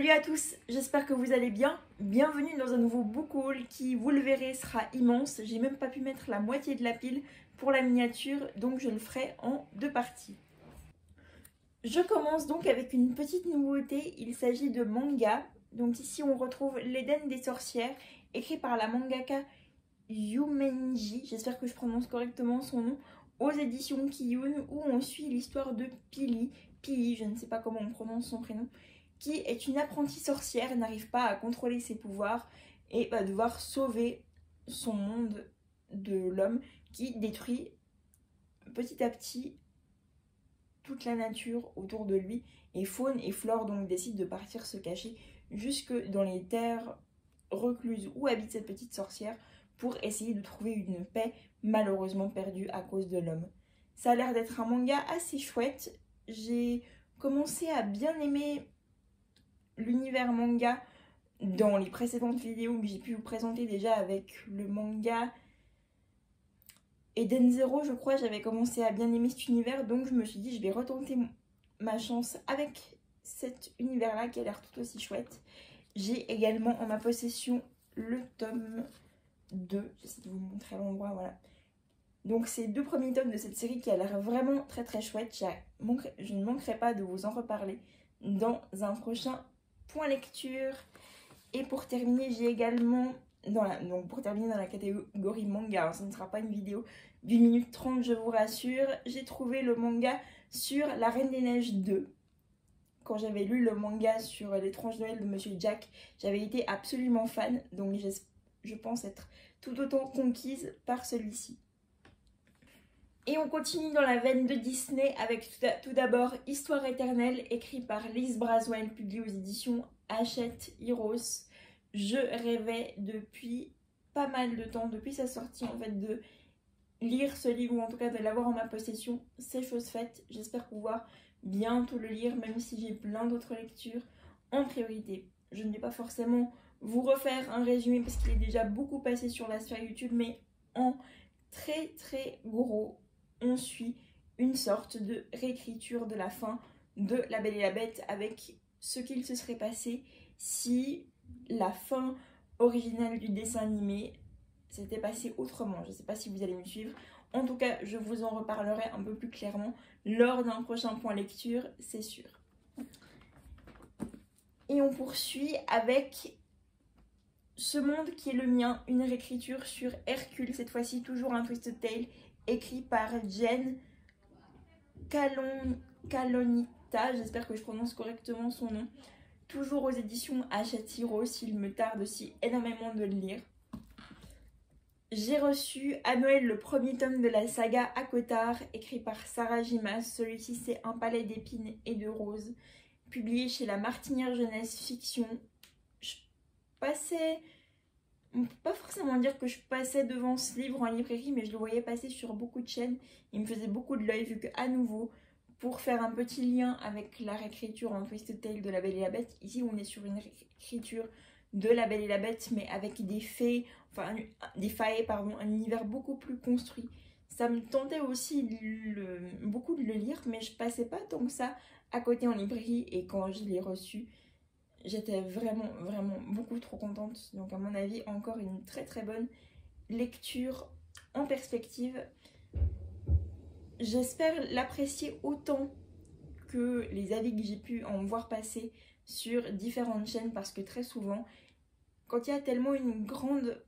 Salut à tous, j'espère que vous allez bien. Bienvenue dans un nouveau book haul qui, vous le verrez, sera immense. J'ai même pas pu mettre la moitié de la pile pour la miniature, donc je le ferai en deux parties. Je commence donc avec une petite nouveauté, il s'agit de manga. Donc ici on retrouve l'Éden des sorcières, écrit par la mangaka Yumenji, j'espère que je prononce correctement son nom, aux éditions Kiyun, où on suit l'histoire de Pili, je ne sais pas comment on prononce son prénom, qui est une apprentie sorcière, n'arrive pas à contrôler ses pouvoirs et va devoir sauver son monde de l'homme qui détruit petit à petit toute la nature autour de lui, et faune et flore donc décident de partir se cacher jusque dans les terres recluses où habite cette petite sorcière pour essayer de trouver une paix malheureusement perdue à cause de l'homme. Ça a l'air d'être un manga assez chouette. J'ai commencé à bien aimer l'univers manga dans les précédentes vidéos que j'ai pu vous présenter déjà avec le manga Eden Zero, je crois. J'avais commencé à bien aimer cet univers, donc je me suis dit je vais retenter ma chance avec cet univers là qui a l'air tout aussi chouette. J'ai également en ma possession le tome 2, j'essaie de vous montrer l'endroit, voilà. Donc ces deux premiers tomes de cette série qui a l'air vraiment très très chouette. Je ne manquerai pas de vous en reparler dans un prochain point lecture. Et pour terminer, j'ai également, pour terminer dans la catégorie manga, alors ce ne sera pas une vidéo d'1 minute 30, je vous rassure, j'ai trouvé le manga sur La Reine des Neiges 2. Quand j'avais lu le manga sur l'étrange Noël de Monsieur Jack, j'avais été absolument fan, donc je pense être tout autant conquise par celui-ci. Et on continue dans la veine de Disney avec tout d'abord Histoire éternelle, écrit par Liz Braswell, publié aux éditions Hachette Heroes. Je rêvais depuis pas mal de temps, depuis sa sortie en fait, de lire ce livre, ou en tout cas de l'avoir en ma possession. C'est chose faite, j'espère pouvoir bientôt le lire, même si j'ai plein d'autres lectures en priorité. Je ne vais pas forcément vous refaire un résumé parce qu'il est déjà beaucoup passé sur la sphère YouTube, mais en très très gros, on suit une sorte de réécriture de la fin de La Belle et la Bête, avec ce qu'il se serait passé si la fin originale du dessin animé s'était passée autrement. Je ne sais pas si vous allez me suivre. En tout cas, je vous en reparlerai un peu plus clairement lors d'un prochain point lecture, c'est sûr. Et on poursuit avec Ce monde qui est le mien, une réécriture sur Hercule, cette fois-ci toujours un Twisted Tale, écrit par Jen Kalonita, j'espère que je prononce correctement son nom, toujours aux éditions Hachette Heroes, il me tarde aussi énormément de le lire. J'ai reçu à Noël le premier tome de la saga Akotar, écrit par Sarah Gimas. Celui-ci c'est Un palais d'épines et de roses, publié chez La Martinière Jeunesse Fiction. On ne peut pas forcément dire que je passais devant ce livre en librairie, mais je le voyais passer sur beaucoup de chaînes. Il me faisait beaucoup de l'œil, vu qu'à nouveau, pour faire un petit lien avec la réécriture en Twisted Tale de La Belle et la Bête, ici on est sur une réécriture de La Belle et la Bête, mais avec des faits, un univers beaucoup plus construit. Ça me tentait aussi beaucoup de le lire, mais je passais pas tant que ça à côté en librairie, et quand je l'ai reçu, j'étais vraiment beaucoup trop contente. Donc à mon avis, encore une très très bonne lecture en perspective. J'espère l'apprécier autant que les avis que j'ai pu en voir passer sur différentes chaînes, parce que très souvent, quand il y a tellement une grande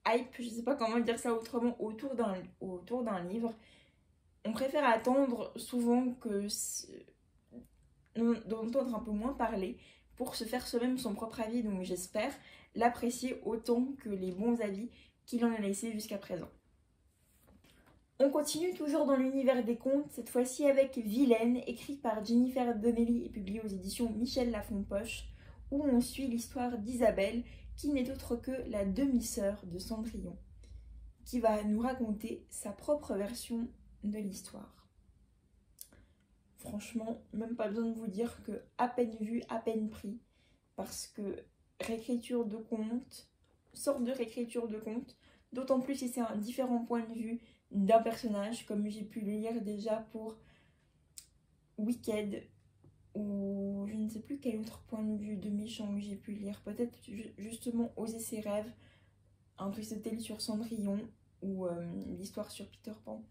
hype, je sais pas comment dire ça autrement, autour d'un livre, on préfère attendre souvent que d'entendre un peu moins parler pour se faire soi-même son propre avis. Donc j'espère l'apprécier autant que les bons avis qu'il en a laissés jusqu'à présent. On continue toujours dans l'univers des contes, cette fois-ci avec Vilaine, écrit par Jennifer Donnelly et publié aux éditions Michel Lafon-Poche, où on suit l'histoire d'Isabelle, qui n'est autre que la demi-sœur de Cendrillon, qui va nous raconter sa propre version de l'histoire. Franchement, même pas besoin de vous dire que à peine vu, à peine pris, parce que réécriture de conte, sorte de réécriture de conte, d'autant plus si c'est un différent point de vue d'un personnage, comme j'ai pu le lire déjà pour Wicked, ou je ne sais plus quel autre point de vue de méchant que j'ai pu lire. Peut-être justement Oser ses rêves, un Twisted Tale sur Cendrillon ou l'histoire sur Peter Pan.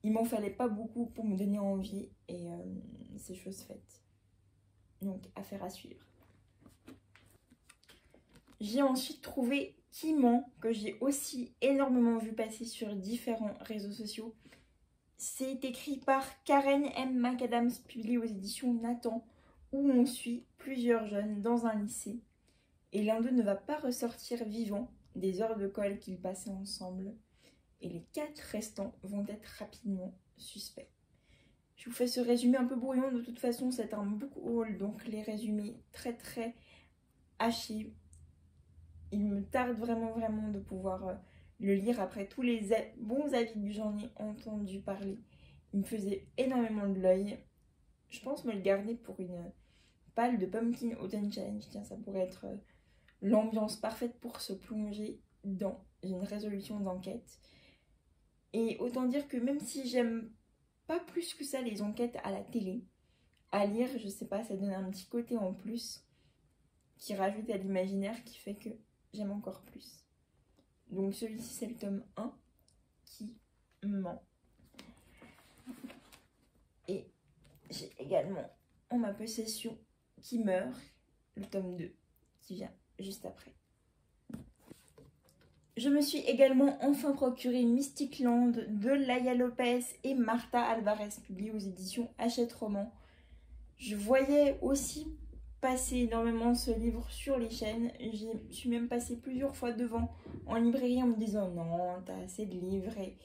Il m'en fallait pas beaucoup pour me donner envie et c'est chose faite. Donc affaire à suivre. J'ai ensuite trouvé Qui ment, que j'ai aussi énormément vu passer sur différents réseaux sociaux. C'est écrit par Karen M. McAdams, publié aux éditions Nathan, où on suit plusieurs jeunes dans un lycée. Et l'un d'eux ne va pas ressortir vivant des heures de colle qu'ils passaient ensemble. Et les 4 restants vont être rapidement suspects. Je vous fais ce résumé un peu brouillon, de toute façon c'est un book haul, donc les résumés très hachés. Il me tarde vraiment de pouvoir le lire après tous les bons avis que j'en ai entendu parler. Il me faisait énormément de l'œil. Je pense me le garder pour une palle de Pumpkin Autumn Challenge. Tiens, ça pourrait être l'ambiance parfaite pour se plonger dans une résolution d'enquête. Et autant dire que même si j'aime pas plus que ça les enquêtes à la télé, à lire, je sais pas, ça donne un petit côté en plus qui rajoute à l'imaginaire qui fait que j'aime encore plus. Donc celui-ci c'est le tome 1, Qui ment. Et j'ai également en ma possession Qui meurt, le tome 2, qui vient juste après. Je me suis également enfin procuré Mystic Land de Laia Lopez et Marta Alvarez, publié aux éditions Hachette Roman. Je voyais aussi passer énormément ce livre sur les chaînes. Je suis même passée plusieurs fois devant en librairie en me disant non, t'as assez de livres et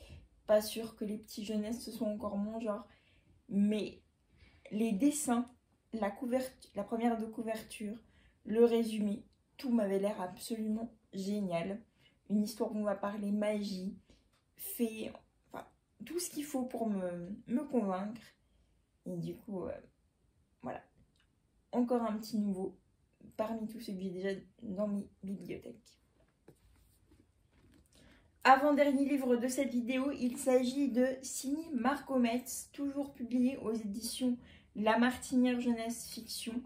pas sûr que les petits jeunesses ce soit encore mon genre. Mais les dessins, la première de couverture, le résumé, tout m'avait l'air absolument génial. Une histoire où on va parler magie, fée, enfin tout ce qu'il faut pour me convaincre. Et du coup, voilà. Encore un petit nouveau parmi tous ceux que j'ai déjà dans mes bibliothèques. Avant-dernier livre de cette vidéo, il s'agit de Signé Margot Metz, toujours publié aux éditions La Martinière Jeunesse Fiction,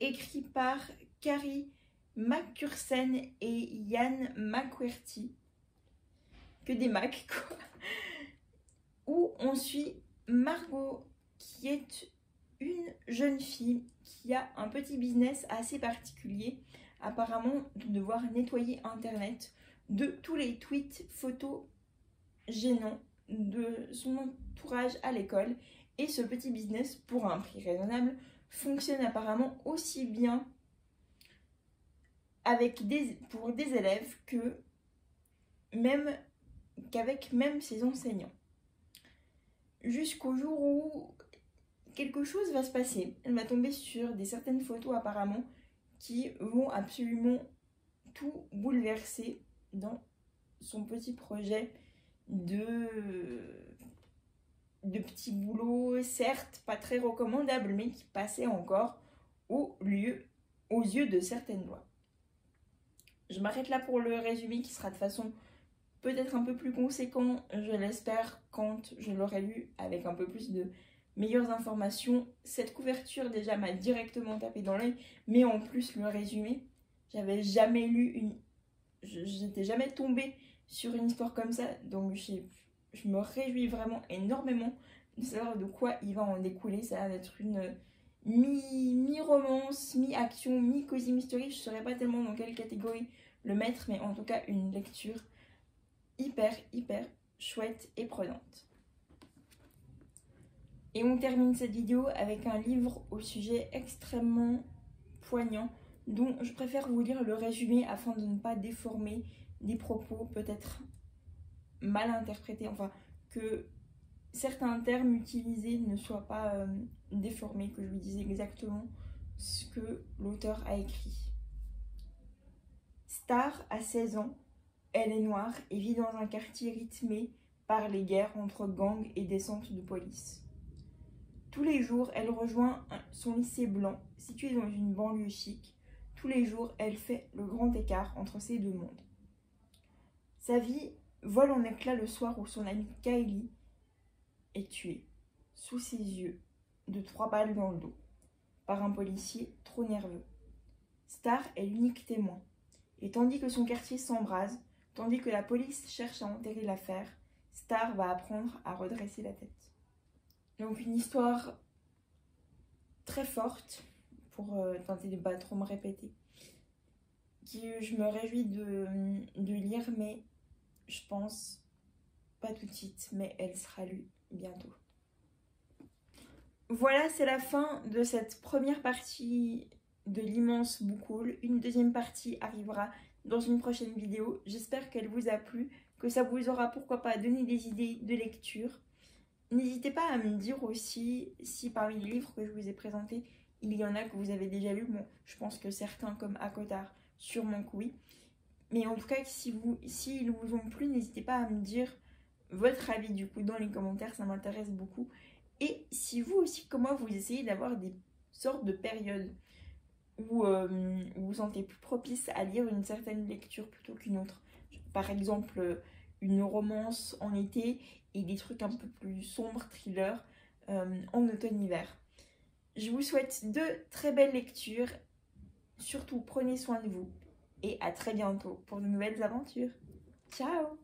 écrit par Carrie McCursen et Yann McQuartie. Que des Mac, quoi. Où on suit Margot, qui est une jeune fille qui a un petit business assez particulier, apparemment de devoir nettoyer internet de tous les tweets, photos gênants de son entourage à l'école. Et ce petit business, pour un prix raisonnable, fonctionne apparemment aussi bien pour des élèves qu'avec même ses enseignants. Jusqu'au jour où quelque chose va se passer. Elle va tomber sur certaines photos apparemment qui vont absolument tout bouleverser dans son petit projet de petit boulot, certes pas très recommandable, mais qui passait encore aux yeux de certaines lois. Je m'arrête là pour le résumé qui sera de façon peut-être un peu plus conséquent, je l'espère, quand je l'aurai lu avec un peu plus de meilleures informations. Cette couverture déjà m'a directement tapé dans l'œil, mais en plus le résumé, j'avais jamais lu j'étais jamais tombée sur une histoire comme ça, donc je me réjouis vraiment énormément de savoir de quoi il va en découler. Ça a l'air d'être une mi-romance, mi-action, mi-cozy mystery. Je ne saurais pas tellement dans quelle catégorie le mettre, mais en tout cas une lecture hyper chouette et prenante. Et on termine cette vidéo avec un livre au sujet extrêmement poignant, dont je préfère vous lire le résumé afin de ne pas déformer des propos peut-être mal interprétés, enfin que certains termes utilisés ne soient pas déformés, que je vous dise exactement ce que l'auteur a écrit. Star a 16 ans, elle est noire et vit dans un quartier rythmé par les guerres entre gangs et descentes de police. Tous les jours, elle rejoint son lycée blanc, situé dans une banlieue chic. Tous les jours, elle fait le grand écart entre ces deux mondes. Sa vie vole en éclats le soir où son amie Kylie est tuée, sous ses yeux, de 3 balles dans le dos. par un policier trop nerveux. Star est l'unique témoin. Et tandis que son quartier s'embrase, tandis que la police cherche à enterrer l'affaire, Star va apprendre à redresser la tête. Donc une histoire très forte, pour tenter de ne pas trop me répéter, que je me réjouis de lire, mais je pense pas tout de suite, mais elle sera lue bientôt. Voilà, c'est la fin de cette première partie de l'immense book haul. Une deuxième partie arrivera dans une prochaine vidéo. J'espère qu'elle vous a plu, que ça vous aura pourquoi pas donné des idées de lecture. N'hésitez pas à me dire aussi si parmi les livres que je vous ai présentés, il y en a que vous avez déjà lus. Bon, je pense que certains comme ACOTAR, sûrement que oui. Mais en tout cas, s'ils vous ont plu, n'hésitez pas à me dire votre avis du coup dans les commentaires, ça m'intéresse beaucoup. Et si vous aussi, comme moi, vous essayez d'avoir des sortes de périodes où vous vous sentez plus propice à lire une certaine lecture plutôt qu'une autre. Par exemple, une romance en été et des trucs un peu plus sombres, thrillers, en automne-hiver. Je vous souhaite de très belles lectures. Surtout, prenez soin de vous. Et à très bientôt pour de nouvelles aventures. Ciao!